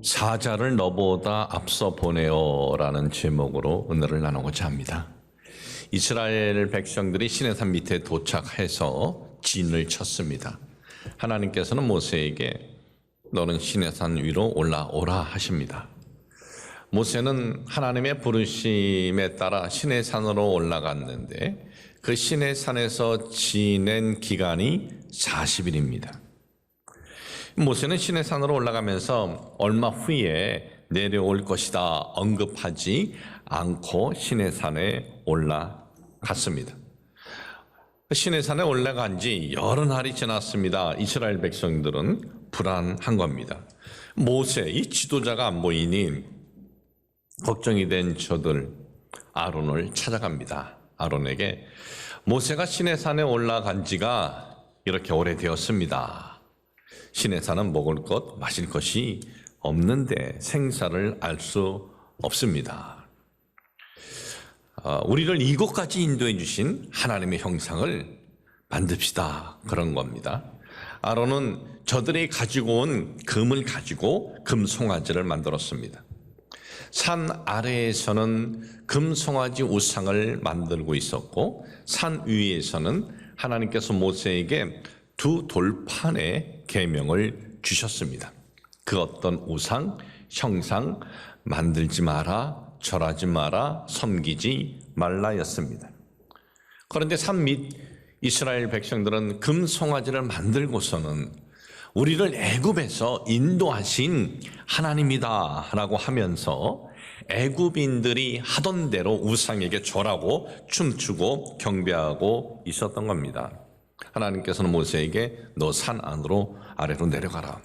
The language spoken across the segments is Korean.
사자를 너보다 앞서 보내어라는 제목으로 은혜를 나누고자 합니다. 이스라엘 백성들이 시내산 밑에 도착해서 진을 쳤습니다. 하나님께서는 모세에게 너는 시내산 위로 올라오라 하십니다. 모세는 하나님의 부르심에 따라 시내산으로 올라갔는데 그 시내산에서 지낸 기간이 40일입니다. 모세는 시내산으로 올라가면서 얼마 후에 내려올 것이다 언급하지 않고 시내산에 올라갔습니다. 시내산에 올라간 지 여러 날이 지났습니다. 이스라엘 백성들은 불안한 겁니다. 모세, 이 지도자가 안 보이니 걱정이 된 저들 아론을 찾아갑니다. 아론에게 모세가 시내산에 올라간 지가 이렇게 오래되었습니다. 시내산은 먹을 것, 마실 것이 없는데 생사를 알 수 없습니다. 우리를 이곳까지 인도해 주신 하나님의 형상을 만듭시다. 그런 겁니다. 아론은 저들이 가지고 온 금을 가지고 금 송아지를 만들었습니다. 산 아래에서는 금 송아지 우상을 만들고 있었고 산 위에서는 하나님께서 모세에게 두 돌판의 계명을 주셨습니다. 그 어떤 우상, 형상 만들지 마라, 절하지 마라, 섬기지 말라였습니다. 그런데 산 밑 이스라엘 백성들은 금 송아지를 만들고서는 우리를 애굽에서 인도하신 하나님이다 라고 하면서 애굽인들이 하던 대로 우상에게 절하고 춤추고 경배하고 있었던 겁니다. 하나님께서는 모세에게 너 산 안으로 아래로 내려가라.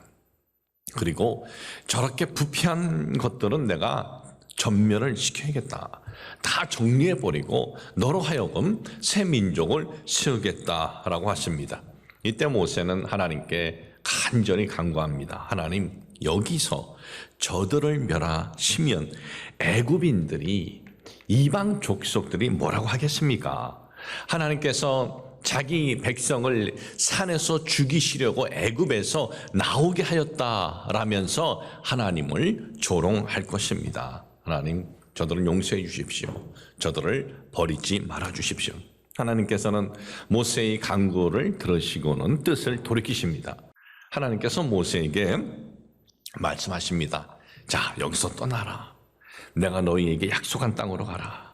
그리고 저렇게 부패한 것들은 내가 전멸을 시켜야겠다. 다 정리해버리고 너로 하여금 새 민족을 세우겠다라고 하십니다. 이때 모세는 하나님께 간절히 간구합니다. 하나님, 여기서 저들을 멸하시면 애굽인들이 이방 족속들이 뭐라고 하겠습니까? 하나님께서 자기 백성을 산에서 죽이시려고 애굽에서 나오게 하였다라면서 하나님을 조롱할 것입니다. 하나님, 저들을 용서해 주십시오. 저들을 버리지 말아 주십시오. 하나님께서는 모세의 간구를 들으시고는 뜻을 돌이키십니다. 하나님께서 모세에게 말씀하십니다. 자, 여기서 떠나라. 내가 너희에게 약속한 땅으로 가라.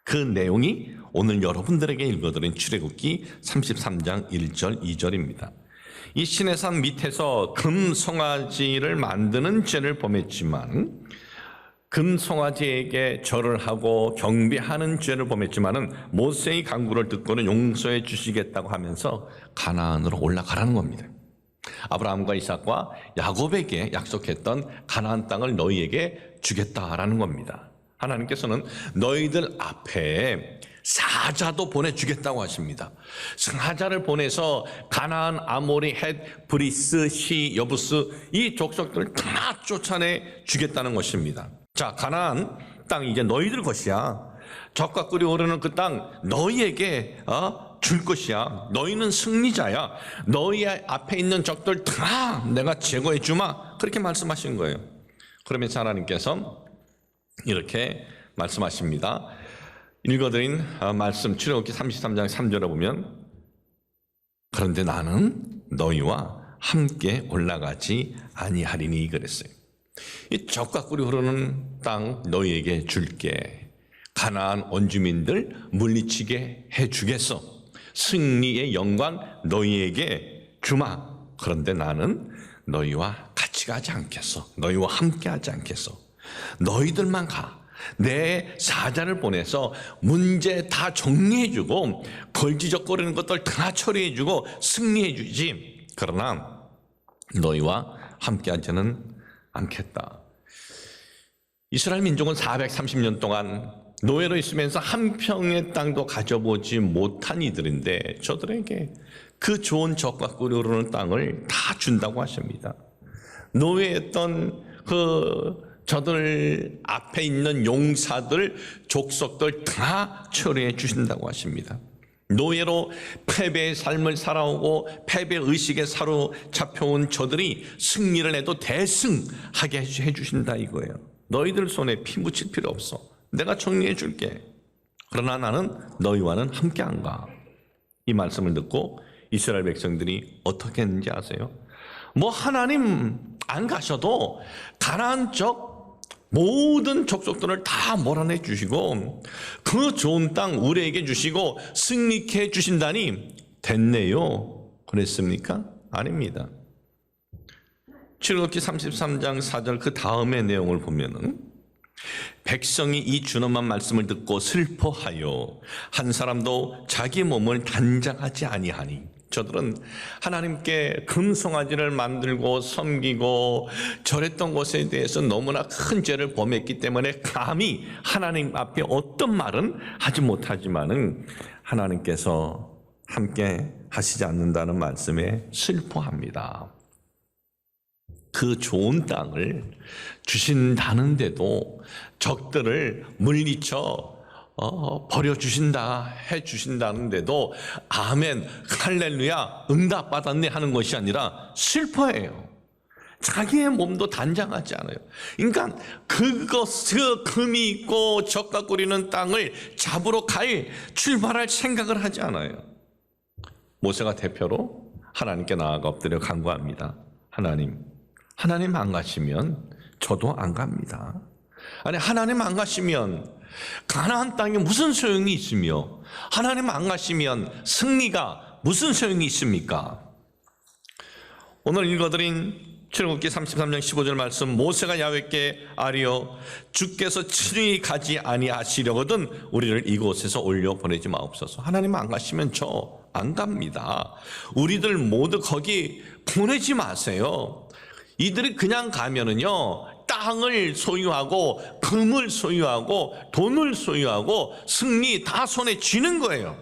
그 내용이 오늘 여러분들에게 읽어드린 출애굽기 33장 1절 2절입니다. 이 시내산 밑에서 금 송아지를 만드는 죄를 범했지만 금 송아지에게 절을 하고 경배하는 죄를 범했지만은 모세의 간구를 듣고는 용서해 주시겠다고 하면서 가나안으로 올라가라는 겁니다. 아브라함과 이삭과 야곱에게 약속했던 가나안 땅을 너희에게 주겠다라는 겁니다. 하나님께서는 너희들 앞에 사자도 보내주겠다고 하십니다. 사자를 보내서 가나안, 아모리, 헷, 브리스, 시, 여부스 이 족속들을 다 쫓아내 주겠다는 것입니다. 자, 가나안 땅 이제 너희들 것이야. 적과 꿀이 오르는 그 땅 너희에게 줄 것이야. 너희는 승리자야. 너희 앞에 있는 적들 다 내가 제거해 주마. 그렇게 말씀하신 거예요. 그러면서 하나님께서 이렇게 말씀하십니다. 읽어드린 말씀 출애굽기 33장 3절에 보면 그런데 나는 너희와 함께 올라가지 아니하리니 그랬어요. 이 적과 꿀이 흐르는 땅 너희에게 줄게. 가나안 원주민들 물리치게 해주겠어. 승리의 영광 너희에게 주마. 그런데 나는 너희와 같이 가지 않겠어. 너희와 함께 하지 않겠어. 너희들만 가. 내 사자를 보내서 문제 다 정리해주고 걸지적거리는 것들 다 처리해주고 승리해주지. 그러나 너희와 함께하지는 않겠다. 이스라엘 민족은 430년 동안 노예로 있으면서 한 평의 땅도 가져보지 못한 이들인데 저들에게 그 좋은 적과 꿀이 흐르는 땅을 다 준다고 하십니다. 노예했던 저들 앞에 있는 용사들, 족속들 다 처리해 주신다고 하십니다. 노예로 패배의 삶을 살아오고 패배의식에 사로잡혀온 저들이 승리를 해도 대승하게 해주신다 이거예요. 너희들 손에 피 묻힐 필요 없어. 내가 정리해 줄게. 그러나 나는 너희와는 함께 안 가. 이 말씀을 듣고 이스라엘 백성들이 어떻게 했는지 아세요? 뭐 하나님 안 가셔도 가나안 적 모든 족속들을 다 몰아내 주시고 그 좋은 땅 우리에게 주시고 승리케 해 주신다니 됐네요. 그랬습니까? 아닙니다. 출애굽기 33장 4절 그 다음의 내용을 보면은 백성이 이 준엄한 말씀을 듣고 슬퍼하여 한 사람도 자기 몸을 단장하지 아니하니 저들은 하나님께 금송아지를 만들고 섬기고 절했던 것에 대해서 너무나 큰 죄를 범했기 때문에 감히 하나님 앞에 어떤 말은 하지 못하지만은 하나님께서 함께 하시지 않는다는 말씀에 슬퍼합니다. 그 좋은 땅을 주신다는데도 적들을 물리쳐 버려주신다 해주신다는데도 아멘 할렐루야 응답받았네 하는 것이 아니라 슬퍼해요. 자기의 몸도 단장하지 않아요. 그러니까 그 금이 있고 적과 꾸리는 땅을 잡으러 출발할 생각을 하지 않아요. 모세가 대표로 하나님께 나아가 엎드려 간구합니다. 하나님 안 가시면 저도 안 갑니다. 아니 하나님 안 가시면 가나안 땅에 무슨 소용이 있으며 하나님 안 가시면 승리가 무슨 소용이 있습니까? 오늘 읽어드린 출애굽기 33장 15절 말씀 모세가 야훼께 아뢰어 주께서 친히 가지 아니하시려거든 우리를 이곳에서 올려 보내지 마옵소서. 하나님 안 가시면 저 안 갑니다. 우리들 모두 거기 보내지 마세요. 이들이 그냥 가면은요 땅을 소유하고 금을 소유하고 돈을 소유하고 승리 다 손에 쥐는 거예요.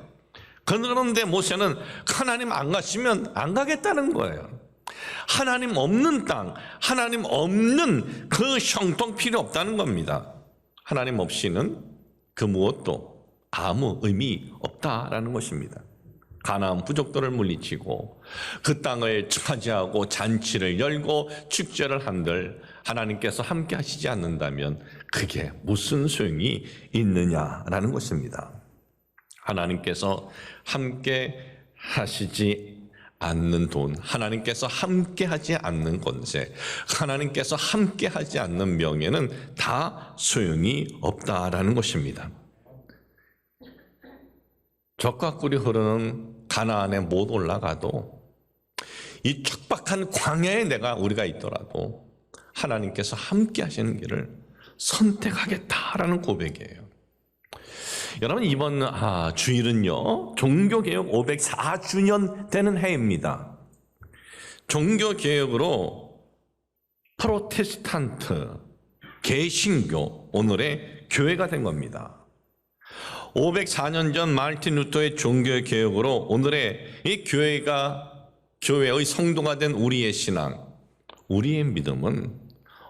그런데 모세는 하나님 안 가시면 안 가겠다는 거예요. 하나님 없는 땅, 하나님 없는 그 형통 필요 없다는 겁니다. 하나님 없이는 그 무엇도 아무 의미 없다라는 것입니다. 가나안 부족들을 물리치고 그 땅을 차지하고 잔치를 열고 축제를 한들 하나님께서 함께 하시지 않는다면 그게 무슨 소용이 있느냐라는 것입니다. 하나님께서 함께 하시지 않는 돈, 하나님께서 함께 하지 않는 권세, 하나님께서 함께 하지 않는 명예는 다 소용이 없다라는 것입니다. 적과 꿀이 흐르는 가나안에 못 올라가도 이 척박한 광야에 우리가 있더라도 하나님께서 함께 하시는 길을 선택하겠다라는 고백이에요. 여러분 이번 주일은요 종교개혁 504주년 되는 해입니다. 종교개혁으로 프로테스탄트, 개신교, 오늘의 교회가 된 겁니다. 504년 전 마르틴 루터의 종교개혁으로 오늘의 이 교회의 성도가 된 우리의 신앙, 우리의 믿음은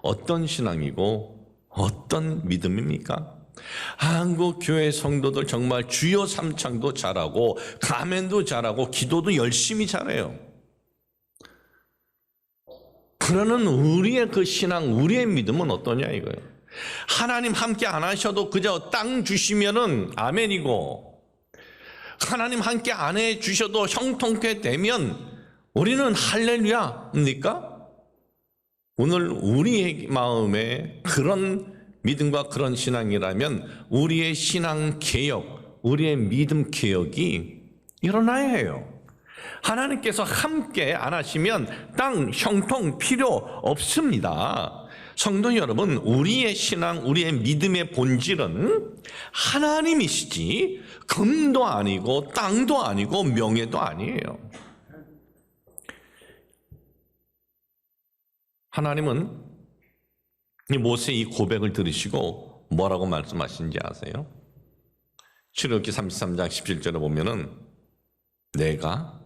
어떤 신앙이고 어떤 믿음입니까? 한국 교회 성도들 정말 주여 삼창도 잘하고 가면도 잘하고 기도도 열심히 잘해요. 그러는 우리의 그 신앙, 우리의 믿음은 어떠냐 이거예요. 하나님 함께 안 하셔도 그저 땅 주시면은 아멘이고 하나님 함께 안 해 주셔도 형통케 되면 우리는 할렐루야입니까? 오늘 우리의 마음에 그런 믿음과 그런 신앙이라면 우리의 신앙 개혁, 우리의 믿음 개혁이 일어나야 해요. 하나님께서 함께 안 하시면 땅 형통 필요 없습니다. 성도 여러분, 우리의 신앙, 우리의 믿음의 본질은 하나님이시지 금도 아니고 땅도 아니고 명예도 아니에요. 하나님은 모세의 이 고백을 들으시고 뭐라고 말씀하신지 아세요? 출애굽기 33장 17절에 보면은 내가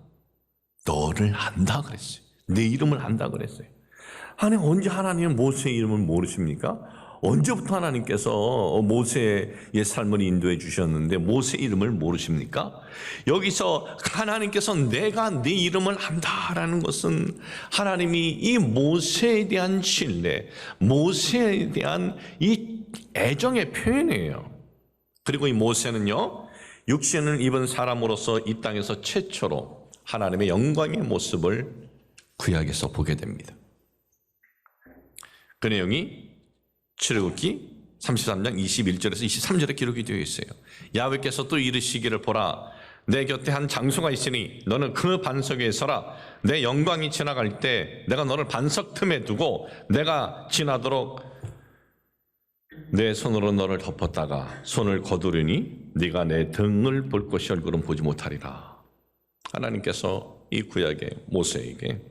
너를 안다 그랬어요. 내 이름을 안다 그랬어요. 아니 언제 하나님은 모세의 이름을 모르십니까? 언제부터 하나님께서 모세의 삶을 인도해 주셨는데 모세 이름을 모르십니까? 여기서 하나님께서 내가 네 이름을 안다라는 것은 하나님이 이 모세에 대한 신뢰, 모세에 대한 이 애정의 표현이에요. 그리고 이 모세는요, 육신을 입은 사람으로서 이 땅에서 최초로 하나님의 영광의 모습을 구약에서 보게 됩니다. 그 내용이 출애굽기 33장 21절에서 23절에 기록이 되어 있어요. 야훼께서 또 이르시기를 보라, 내 곁에 한 장소가 있으니 너는 그 반석 위에 서라. 내 영광이 지나갈 때 내가 너를 반석 틈에 두고 내가 지나도록 내 손으로 너를 덮었다가 손을 거두르니 네가 내 등을 볼 것이 얼굴은 보지 못하리라. 하나님께서 이 구약의 모세에게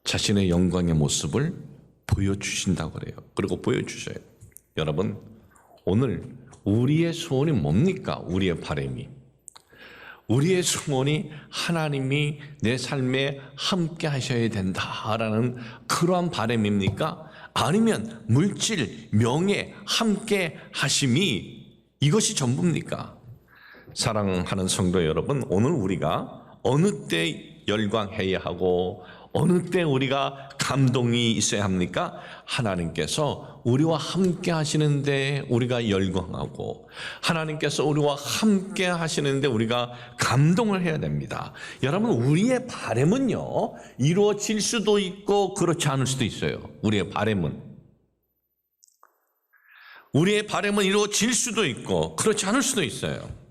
자신의 영광의 모습을 보여주신다고 그래요. 그리고 보여주셔요. 여러분, 오늘 우리의 소원이 뭡니까? 우리의 바람이. 우리의 소원이 하나님이 내 삶에 함께 하셔야 된다라는 그러한 바람입니까? 아니면 물질, 명예, 함께 하심이 이것이 전부입니까? 사랑하는 성도 여러분, 오늘 우리가 어느 때 열광해야 하고 어느 때 우리가 감동이 있어야 합니까? 하나님께서 우리와 함께 하시는데 우리가 열광하고 하나님께서 우리와 함께 하시는데 우리가 감동을 해야 됩니다. 여러분, 우리의 바람은요, 이루어질 수도 있고 그렇지 않을 수도 있어요. 우리의 바람은 이루어질 수도 있고 그렇지 않을 수도 있어요.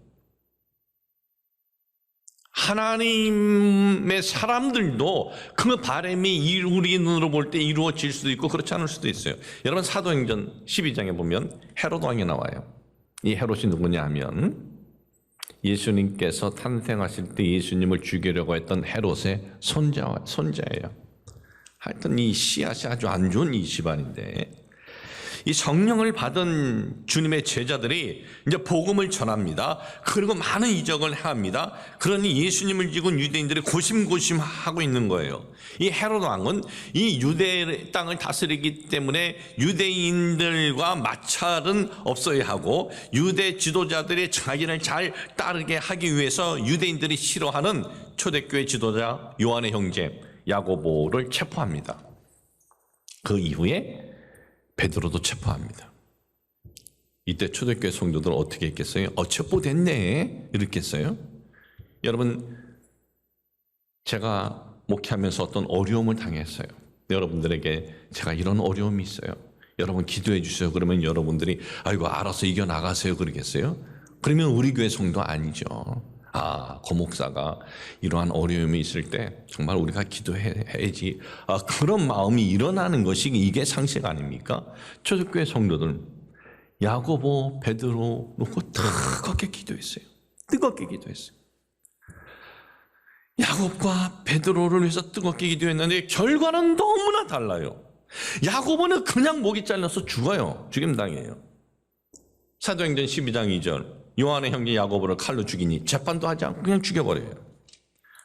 하나님의 사람들도 그 바람이 우리 눈으로 볼 때 이루어질 수도 있고 그렇지 않을 수도 있어요. 여러분, 사도행전 12장에 보면 헤롯 왕이 나와요. 이 헤롯이 누구냐 하면 예수님께서 탄생하실 때 예수님을 죽이려고 했던 헤롯의 손자예요. 하여튼 이 씨앗이 아주 안 좋은 이 집안인데, 이 성령을 받은 주님의 제자들이 이제 복음을 전합니다. 그리고 많은 이적을 합니다. 그러니 예수님을 지고 유대인들이 고심고심하고 있는 거예요. 이 헤롯 왕은 이 유대 땅을 다스리기 때문에 유대인들과 마찰은 없어야 하고 유대 지도자들이 자기를 잘 따르게 하기 위해서 유대인들이 싫어하는 초대교회 지도자 요한의 형제 야고보를 체포합니다. 그 이후에 베드로도 체포합니다. 이때 초대교회 성도들은 어떻게 했겠어요? 체포됐네 이렇게 했어요. 여러분, 제가 목회하면서 어떤 어려움을 당했어요. 여러분들에게 제가 이런 어려움이 있어요, 여러분 기도해 주세요. 그러면 여러분들이 아이고 알아서 이겨나가세요 그러겠어요? 그러면 우리 교회 성도 아니죠. 고목사가 이러한 어려움이 있을 때 정말 우리가 기도해야지, 그런 마음이 일어나는 것이 이게 상식 아닙니까? 초대교회 성도들 야고보, 베드로 놓고 뜨겁게 기도했어요. 뜨겁게 기도했어요. 야곱과 베드로를 위해서 뜨겁게 기도했는데 결과는 너무나 달라요. 야고보는 그냥 목이 잘려서 죽어요. 죽임당해요. 사도행전 12장 2절, 요한의 형제 야고보를 칼로 죽이니 재판도 하지 않고 그냥 죽여버려요.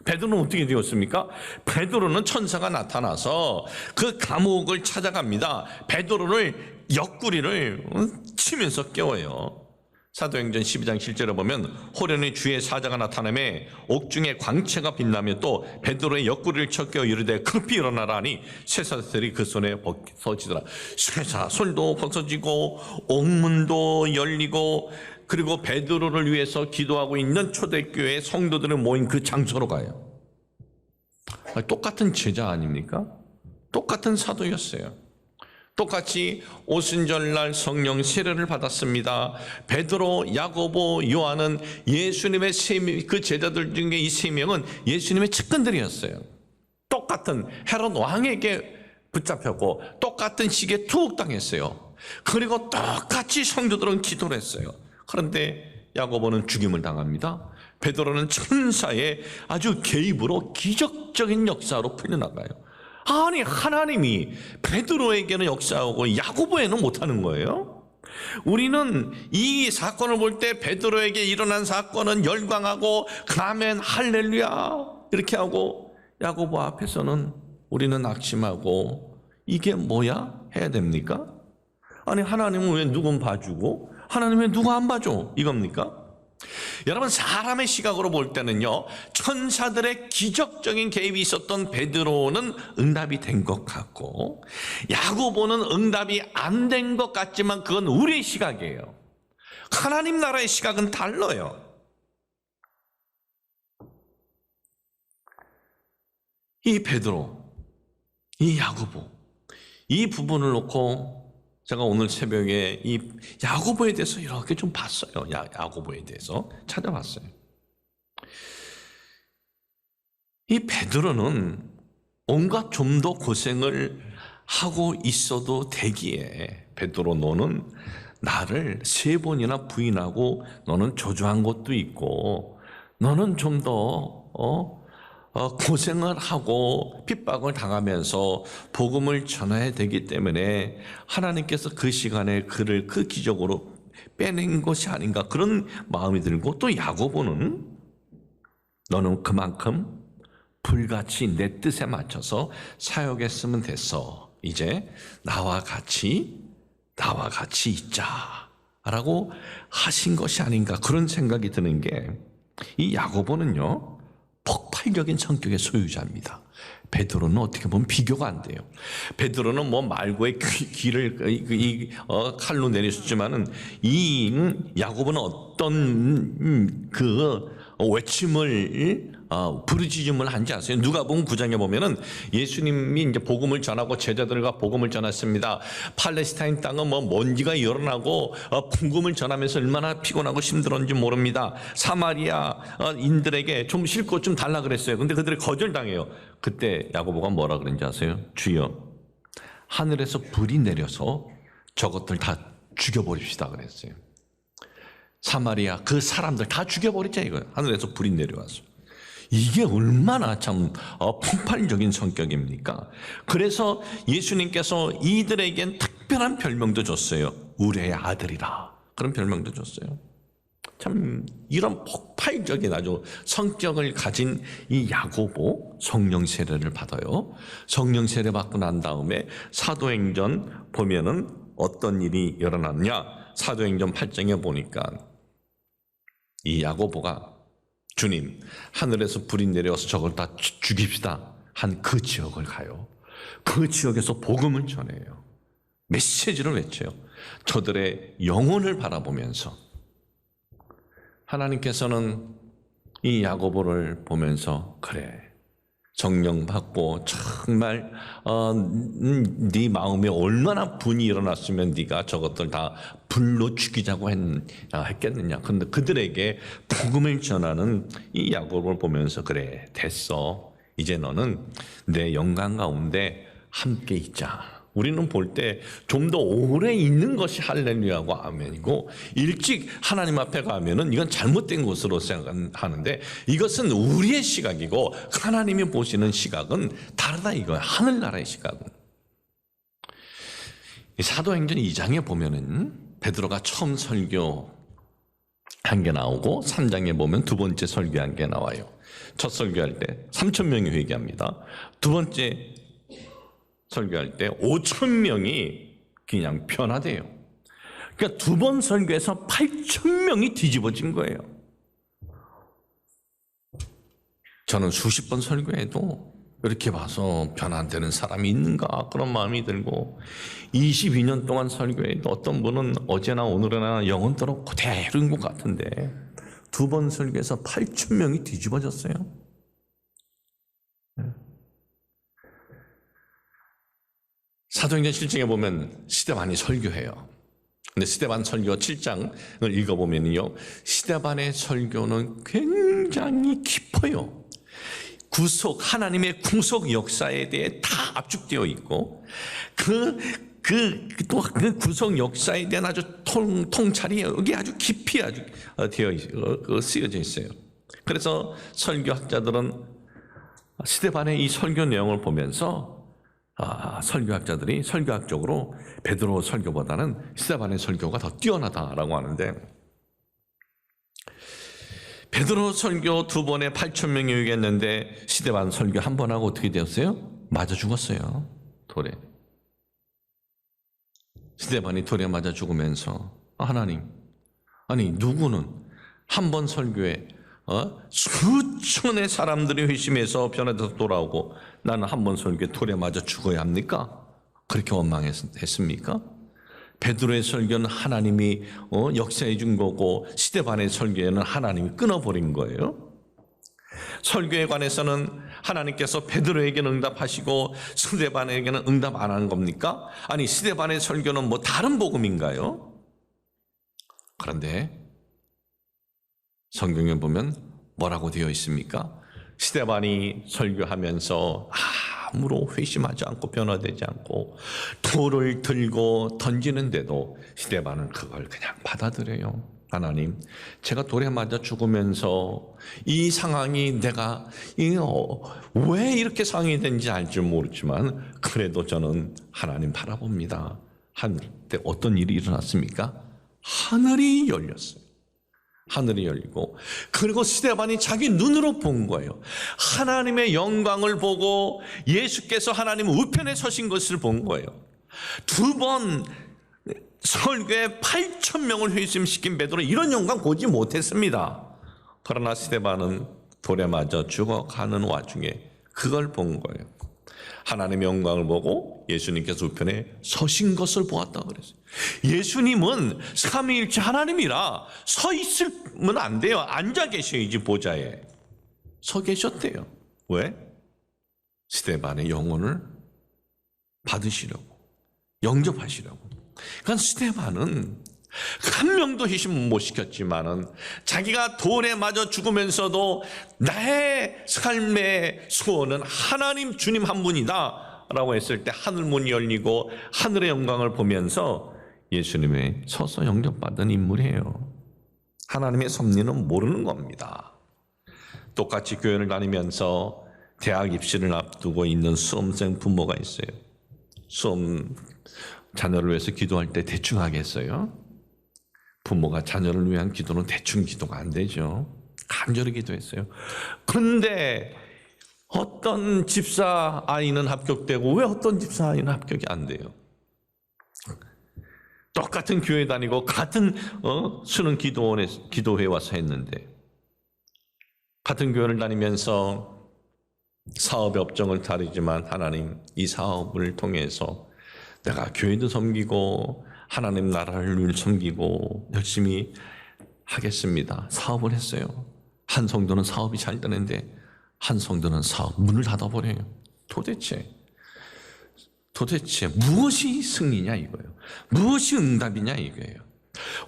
베드로는 어떻게 되었습니까? 베드로는 천사가 나타나서 그 감옥을 찾아갑니다. 베드로를 옆구리를 치면서 깨워요. 사도행전 12장 7절에 보면 호련히 주의 사자가 나타나매 옥중에 광채가 빛나며 또 베드로의 옆구리를 쳐 깨워 이르되 급히 일어나라 하니 쇠사슬이 그 손에 벗어지더라. 쇠사슬도 벗어지고 옥문도 열리고, 그리고 베드로를 위해서 기도하고 있는 초대교회 성도들을 모인 그 장소로 가요. 똑같은 제자 아닙니까? 똑같은 사도였어요. 똑같이 오순절날 성령 세례를 받았습니다. 베드로, 야고보, 요한은 예수님의 그 제자들 중에 이 세 명은 예수님의 측근들이었어요. 똑같은 헤롯 왕에게 붙잡혔고 똑같은 시기에 투옥당했어요. 그리고 똑같이 성도들은 기도를 했어요. 그런데 야고보는 죽임을 당합니다. 베드로는 천사의 아주 개입으로 기적적인 역사로 풀려나가요. 아니, 하나님이 베드로에게는 역사하고 야고보에는 못하는 거예요? 우리는 이 사건을 볼 때 베드로에게 일어난 사건은 열광하고 아멘 할렐루야 이렇게 하고, 야고보 앞에서는 우리는 낙심하고 이게 뭐야? 해야 됩니까? 아니 하나님은 왜 누군 봐주고 하나님은 왜 누구 안 봐줘? 이겁니까? 여러분, 사람의 시각으로 볼 때는요, 천사들의 기적적인 개입이 있었던 베드로는 응답이 된 것 같고, 야고보는 응답이 안 된 것 같지만 그건 우리의 시각이에요. 하나님 나라의 시각은 달라요. 이 베드로, 이 야고보, 이 부분을 놓고 제가 오늘 새벽에 이 야고보에 대해서 이렇게 좀 봤어요. 야고보에 대해서 찾아봤어요. 이 베드로는 온갖 좀 더 고생을 하고 있어도 되기에, 베드로 너는 나를 3번이나 부인하고 너는 저주한 것도 있고 너는 좀 더 고생을 하고 핍박을 당하면서 복음을 전해야 되기 때문에 하나님께서 그 시간에 그를 그 기적으로 빼낸 것이 아닌가, 그런 마음이 들고, 또 야고보는 너는 그만큼 불같이 내 뜻에 맞춰서 사역했으면 됐어. 이제 나와 같이 있자라고 하신 것이 아닌가, 그런 생각이 드는 게, 이 야고보는요 폭발적인 성격의 소유자입니다. 베드로는 어떻게 보면 비교가 안 돼요. 베드로는 뭐 말고의 귀를 칼로 내렸지만은 이 야고보는 어떤 외침을 부르짖음을 한지 아세요? 누가복음 9장에 보면은 예수님이 이제 복음을 전하고 제자들과 복음을 전했습니다. 팔레스타인 땅은 뭐 먼지가 일어나고 복음을 전하면서 얼마나 피곤하고 힘들었는지 모릅니다. 사마리아인들에게 좀 쉴 곳 좀 달라 그랬어요. 근데 그들이 거절당해요. 그때 야고보가 뭐라 그랬는지 아세요? 주여, 하늘에서 불이 내려서 저것들 다 죽여버립시다 그랬어요. 사마리아 그 사람들 다 죽여버리자 이거예요. 하늘에서 불이 내려와서. 이게 얼마나 참 폭발적인 성격입니까? 그래서 예수님께서 이들에겐 특별한 별명도 줬어요. 우리의 아들이라, 그런 별명도 줬어요. 참 이런 폭발적인 아주 성격을 가진 이 야고보, 성령 세례를 받아요. 성령 세례 받고 난 다음에 사도행전 보면은 어떤 일이 일어났냐, 사도행전 8장에 보니까 이 야고보가 주님, 하늘에서 불이 내려와서 저걸 다 죽입시다 한 그 지역을 가요. 그 지역에서 복음을 전해요. 메시지를 외쳐요. 저들의 영혼을 바라보면서 하나님께서는 이 야고보를 보면서, 그래, 성령 받고 정말 네 마음에 얼마나 분이 일어났으면 네가 저것들 다 불로 죽이자고 했겠느냐. 그런데 그들에게 복음을 전하는 이 야고보를 보면서, 그래, 됐어, 이제 너는 내 영광 가운데 함께 있자. 우리는 볼 때 좀 더 오래 있는 것이 할렐루야고 아멘이고, 일찍 하나님 앞에 가면은 이건 잘못된 것으로 생각하는데, 이것은 우리의 시각이고 하나님이 보시는 시각은 다르다 이거야. 하늘나라의 시각은. 사도행전 2장에 보면은 베드로가 처음 설교한 게 나오고, 3장에 보면 두 번째 설교한 게 나와요. 첫 설교할 때 3,000명이 회개합니다. 두 번째 설교할 때 5,000명이 그냥 변화돼요. 그러니까 두 번 설교에서 8,000명이 뒤집어진 거예요. 저는 수십 번 설교해도 이렇게 봐서 변화되는 사람이 있는가, 그런 마음이 들고, 22년 동안 설교해도 어떤 분은 어제나 오늘이나 영혼대로 그대로인 것 같은데 두 번 설교에서 8,000명이 뒤집어졌어요. 사도행전 7장에 보면 스데반이 설교해요. 근데 스데반 설교 7장을 읽어보면요, 스데반의 설교는 굉장히 깊어요. 하나님의 구속 역사에 대해 다 압축되어 있고, 그 구속 역사에 대한 아주 통찰이 여기 아주 깊이 아주 쓰여져 있어요. 그래서 설교학자들은 스데반의 이 설교 내용을 보면서 설교학자들이 설교학적으로 베드로 설교보다는 스데반의 설교가 더 뛰어나다라고 하는데, 베드로 설교 두 번에 8,000명이 오겠는데 스데반 설교 한 번 하고 어떻게 되었어요? 맞아 죽었어요, 돌에. 스데반이 돌에 맞아 죽으면서 하나님, 아니 누구는 한 번 설교에 수천의 사람들이 회심해서 변화돼서 돌아오고 나는 한 번 설교에 돌에 맞아 죽어야 합니까? 그렇게 원망했습니까? 베드로의 설교는 하나님이 역사해 준 거고 스데반의 설교에는 하나님이 끊어버린 거예요. 설교에 관해서는 하나님께서 베드로에게는 응답하시고 스데반에게는 응답 안 한 겁니까? 아니 스데반의 설교는 뭐 다른 복음인가요? 그런데 성경에 보면 뭐라고 되어 있습니까? 스데반이 설교하면서 아무로 회심하지 않고 변화되지 않고 돌을 들고 던지는데도 스데반은 그걸 그냥 받아들여요. 하나님, 제가 돌에 맞아 죽으면서 이 상황이 내가 왜 이렇게 상황이 된지 알지 모르지만 그래도 저는 하나님 바라봅니다. 하늘 때 어떤 일이 일어났습니까? 하늘이 열렸어요. 하늘이 열리고 그리고 스데반이 자기 눈으로 본 거예요. 하나님의 영광을 보고 예수께서 하나님 우편에 서신 것을 본 거예요. 두 번 설교에 8,000명을 회심시킨 베드로 이런 영광 보지 못했습니다. 그러나 스데반은 돌에 맞아 죽어가는 와중에 그걸 본 거예요. 하나님의 영광을 보고 예수님께서 우편에 서신 것을 보았다 그랬어요. 예수님은 삼위일체 하나님이라 서 있으면 안 돼요. 앉아 계셔야지 보좌에. 서 계셨대요. 왜? 스데반의 영혼을 받으시려고, 영접하시려고. 그러니까 스데반은 한 명도 회심 못 시켰지만은 자기가 돌에 맞아 죽으면서도 나의 삶의 소원은 하나님 주님 한 분이다 라고 했을 때 하늘 문이 열리고 하늘의 영광을 보면서 예수님의 서서 영접받은 인물이에요. 하나님의 섭리는 모르는 겁니다. 똑같이 교회를 다니면서 대학 입시를 앞두고 있는 수험생 부모가 있어요. 수험 자녀를 위해서 기도할 때 대충 하겠어요? 부모가 자녀를 위한 기도는 대충 기도가 안 되죠. 간절히 기도했어요. 그런데 어떤 집사 아이는 합격되고 왜 어떤 집사 아이는 합격이 안 돼요? 똑같은 교회 다니고 같은 수능 기도회 와서 했는데 같은 교회를 다니면서 사업의 업종을 다르지만 하나님 이 사업을 통해서 내가 교회도 섬기고 하나님 나라를 섬기고 열심히 하겠습니다. 사업을 했어요. 한 성도는 사업이 잘 되는데 한 성도는 사업 문을 닫아버려요. 도대체 무엇이 승리냐 이거예요. 무엇이 응답이냐 이거예요.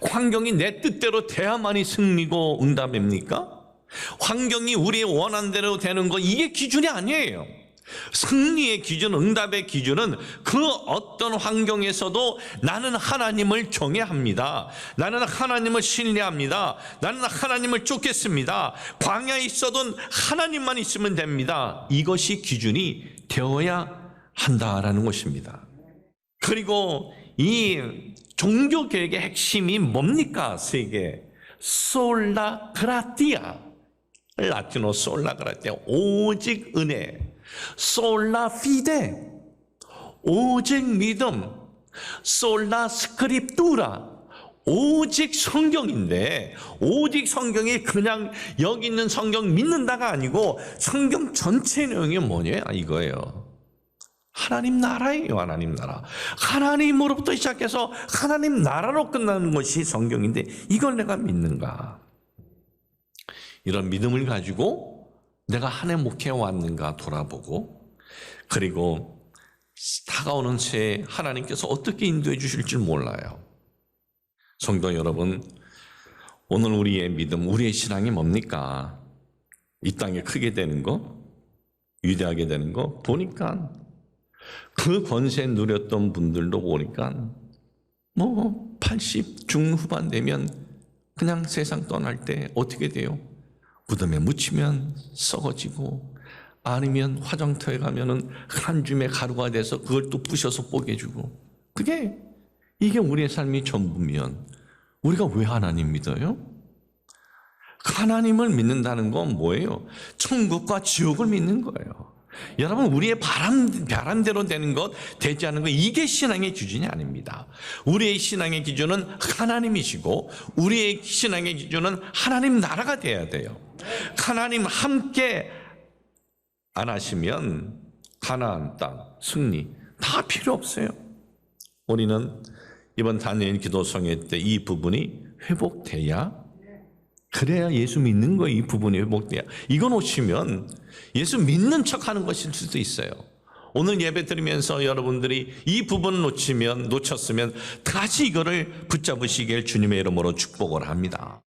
환경이 내 뜻대로 돼야만이 승리고 응답입니까? 환경이 우리의 원하는 대로 되는 거 이게 기준이 아니에요. 승리의 기준, 응답의 기준은 그 어떤 환경에서도 나는 하나님을 경외합니다. 나는 하나님을 신뢰합니다. 나는 하나님을 쫓겠습니다. 광야에 있어도 하나님만 있으면 됩니다. 이것이 기준이 되어야 한다라는 것입니다. 그리고 이 종교개혁의 핵심이 뭡니까? 세계 솔라 그라티아, 라틴어 솔라 그라티아, 오직 은혜, 솔라 피데, 오직 믿음, 솔라 스크립투라, 오직 성경인데 오직 성경이 그냥 여기 있는 성경 믿는다가 아니고 성경 전체 내용이 뭐냐 이거예요. 하나님 나라예요. 하나님 나라. 하나님으로부터 시작해서 하나님 나라로 끝나는 것이 성경인데 이걸 내가 믿는가? 이런 믿음을 가지고 내가 한 해 목회해 왔는가 돌아보고, 그리고 다가오는 새해 하나님께서 어떻게 인도해 주실지 몰라요. 성도 여러분, 오늘 우리의 믿음, 우리의 신앙이 뭡니까? 이 땅에 크게 되는 거, 위대하게 되는 거 보니까 그 권세 누렸던 분들도 보니까 80 중후반 되면 그냥 세상 떠날 때 어떻게 돼요? 무덤에 묻히면 썩어지고, 아니면 화장터에 가면은 한 줌의 가루가 돼서 그걸 또 부셔서 뽀개주고, 이게 우리의 삶이 전부면 우리가 왜 하나님 믿어요? 하나님을 믿는다는 건 뭐예요? 천국과 지옥을 믿는 거예요. 여러분, 우리의 바람대로 되는 것, 되지 않은 것, 이게 신앙의 기준이 아닙니다. 우리의 신앙의 기준은 하나님이시고, 우리의 신앙의 기준은 하나님 나라가 돼야 돼요. 하나님 함께 안 하시면 가나안 땅 승리 다 필요 없어요. 우리는 이번 다니엘 기도성회 때 이 부분이 회복돼야, 그래야 예수 믿는 거예요. 이 부분이 회복돼야. 이거 놓치면 예수 믿는 척하는 것일 수도 있어요. 오늘 예배 드리면서 여러분들이 이 부분을 놓쳤으면 다시 이거를 붙잡으시길 주님의 이름으로 축복을 합니다.